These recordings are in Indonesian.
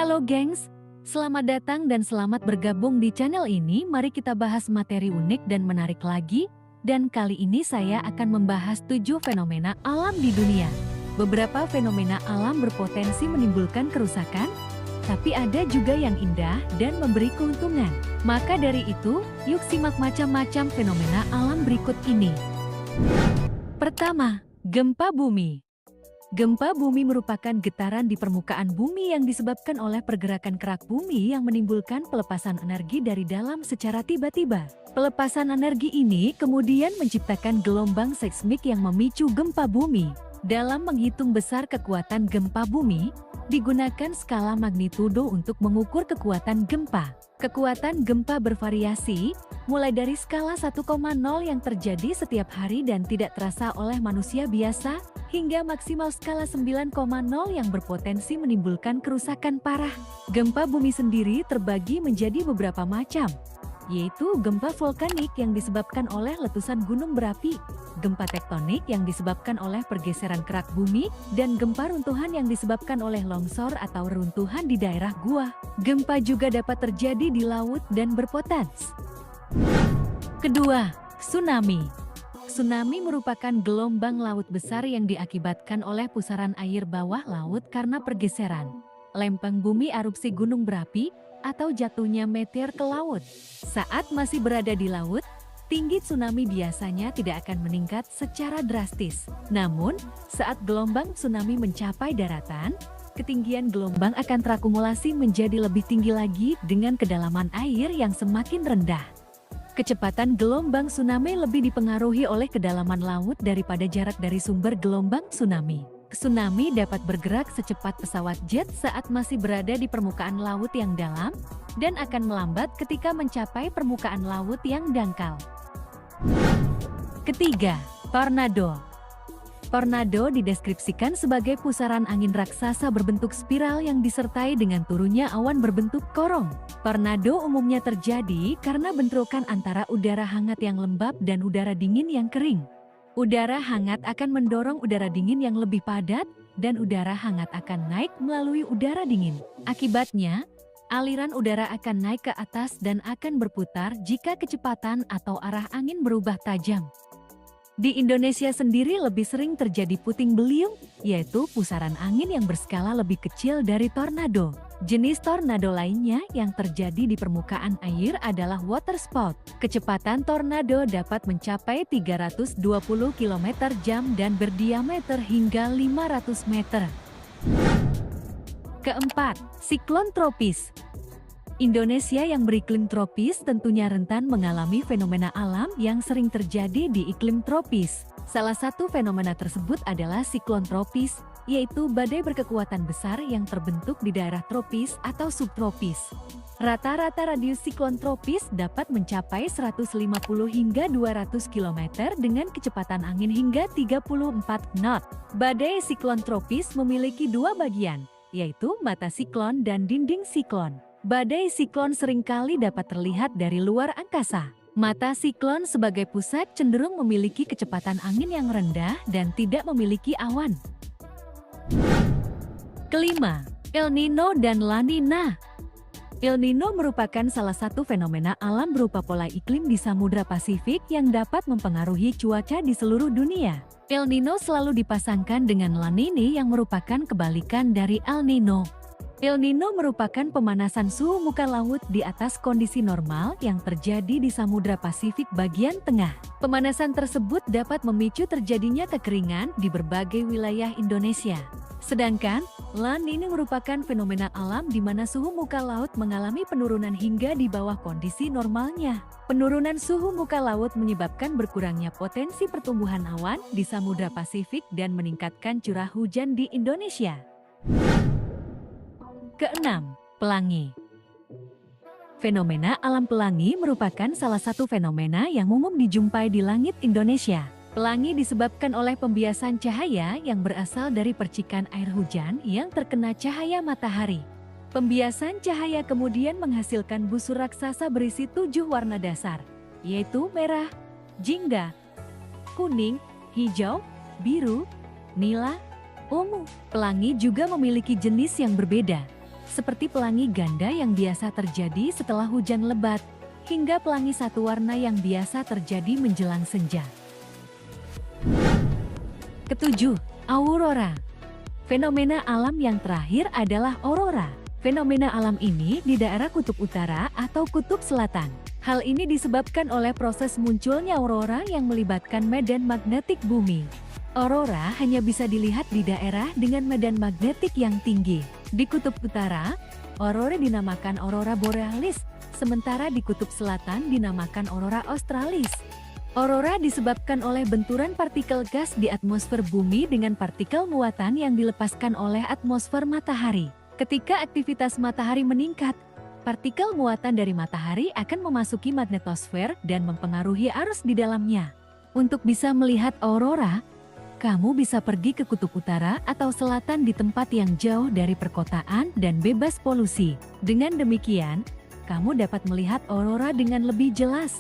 Halo gengs, selamat datang dan selamat bergabung di channel ini. Mari kita bahas materi unik dan menarik lagi. Dan kali ini saya akan membahas 7 fenomena alam di dunia. Beberapa fenomena alam berpotensi menimbulkan kerusakan, tapi ada juga yang indah dan memberi keuntungan. Maka dari itu, yuk simak macam-macam fenomena alam berikut ini. Pertama, gempa bumi. Gempa bumi merupakan getaran di permukaan bumi yang disebabkan oleh pergerakan kerak bumi yang menimbulkan pelepasan energi dari dalam secara tiba-tiba. Pelepasan energi ini kemudian menciptakan gelombang seismik yang memicu gempa bumi. Dalam menghitung besar kekuatan gempa bumi, digunakan skala magnitudo untuk mengukur kekuatan gempa. Kekuatan gempa bervariasi, mulai dari skala 1,0 yang terjadi setiap hari dan tidak terasa oleh manusia biasa, hingga maksimal skala 9,0 yang berpotensi menimbulkan kerusakan parah. Gempa bumi sendiri terbagi menjadi beberapa macam, yaitu gempa vulkanik yang disebabkan oleh letusan gunung berapi, gempa tektonik yang disebabkan oleh pergeseran kerak bumi, dan gempa runtuhan yang disebabkan oleh longsor atau reruntuhan di daerah gua. Gempa juga dapat terjadi di laut dan berpotensi. Kedua, tsunami. Tsunami merupakan gelombang laut besar yang diakibatkan oleh pusaran air bawah laut karena pergeseran, lempeng bumi, erupsi gunung berapi, atau jatuhnya meteor ke laut. Saat masih berada di laut, tinggi tsunami biasanya tidak akan meningkat secara drastis. Namun, saat gelombang tsunami mencapai daratan, ketinggian gelombang akan terakumulasi menjadi lebih tinggi lagi dengan kedalaman air yang semakin rendah. Kecepatan gelombang tsunami lebih dipengaruhi oleh kedalaman laut daripada jarak dari sumber gelombang tsunami. Tsunami dapat bergerak secepat pesawat jet saat masih berada di permukaan laut yang dalam, dan akan melambat ketika mencapai permukaan laut yang dangkal. Ketiga, tornado. Tornado dideskripsikan sebagai pusaran angin raksasa berbentuk spiral yang disertai dengan turunnya awan berbentuk korong. Tornado umumnya terjadi karena bentrokan antara udara hangat yang lembab dan udara dingin yang kering. Udara hangat akan mendorong udara dingin yang lebih padat, dan udara hangat akan naik melalui udara dingin. Akibatnya, aliran udara akan naik ke atas dan akan berputar jika kecepatan atau arah angin berubah tajam. Di Indonesia sendiri lebih sering terjadi puting beliung, yaitu pusaran angin yang berskala lebih kecil dari tornado. Jenis tornado lainnya yang terjadi di permukaan air adalah waterspout. Kecepatan tornado dapat mencapai 320 km/jam dan berdiameter hingga 500 meter. Keempat, siklon tropis. Indonesia yang beriklim tropis tentunya rentan mengalami fenomena alam yang sering terjadi di iklim tropis. Salah satu fenomena tersebut adalah siklon tropis, yaitu badai berkekuatan besar yang terbentuk di daerah tropis atau subtropis. Rata-rata radius siklon tropis dapat mencapai 150 hingga 200 km dengan kecepatan angin hingga 34 knot. Badai siklon tropis memiliki dua bagian, yaitu mata siklon dan dinding siklon. Badai siklon seringkali dapat terlihat dari luar angkasa. Mata siklon sebagai pusat cenderung memiliki kecepatan angin yang rendah dan tidak memiliki awan. Kelima, El Nino dan La Nina. El Nino merupakan salah satu fenomena alam berupa pola iklim di Samudra Pasifik yang dapat mempengaruhi cuaca di seluruh dunia. El Nino selalu dipasangkan dengan La Nina yang merupakan kebalikan dari El Nino. El Nino merupakan pemanasan suhu muka laut di atas kondisi normal yang terjadi di Samudra Pasifik bagian tengah. Pemanasan tersebut dapat memicu terjadinya kekeringan di berbagai wilayah Indonesia. Sedangkan, La Nina merupakan fenomena alam di mana suhu muka laut mengalami penurunan hingga di bawah kondisi normalnya. Penurunan suhu muka laut menyebabkan berkurangnya potensi pertumbuhan awan di Samudra Pasifik dan meningkatkan curah hujan di Indonesia. Keenam, pelangi. Fenomena alam pelangi merupakan salah satu fenomena yang umum dijumpai di langit Indonesia. Pelangi disebabkan oleh pembiasan cahaya yang berasal dari percikan air hujan yang terkena cahaya matahari. Pembiasan cahaya kemudian menghasilkan busur raksasa berisi 7 warna dasar, yaitu merah, jingga, kuning, hijau, biru, nila, ungu. Pelangi juga memiliki jenis yang berbeda. seperti pelangi ganda yang biasa terjadi setelah hujan lebat, hingga pelangi satu warna yang biasa terjadi menjelang senja. Ketujuh, aurora. Fenomena alam yang terakhir adalah aurora. Fenomena alam ini di daerah kutub utara atau kutub selatan. Hal ini disebabkan oleh proses munculnya aurora yang melibatkan medan magnetik bumi. Aurora hanya bisa dilihat di daerah dengan medan magnetik yang tinggi. Di kutub utara, aurora dinamakan aurora borealis, sementara di kutub selatan dinamakan aurora australis. Aurora disebabkan oleh benturan partikel gas di atmosfer bumi dengan partikel muatan yang dilepaskan oleh atmosfer matahari. Ketika aktivitas matahari meningkat, partikel muatan dari matahari akan memasuki magnetosfer dan mempengaruhi arus di dalamnya. Untuk bisa melihat aurora, kamu bisa pergi ke kutub utara atau selatan di tempat yang jauh dari perkotaan dan bebas polusi. Dengan demikian, kamu dapat melihat aurora dengan lebih jelas.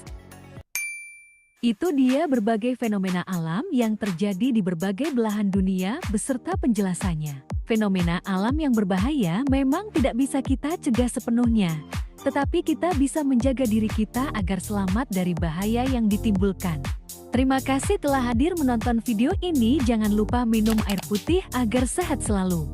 Itu dia berbagai fenomena alam yang terjadi di berbagai belahan dunia beserta penjelasannya. Fenomena alam yang berbahaya memang tidak bisa kita cegah sepenuhnya, tetapi kita bisa menjaga diri kita agar selamat dari bahaya yang ditimbulkan. Terima kasih telah hadir menonton video ini. Jangan lupa minum air putih agar sehat selalu.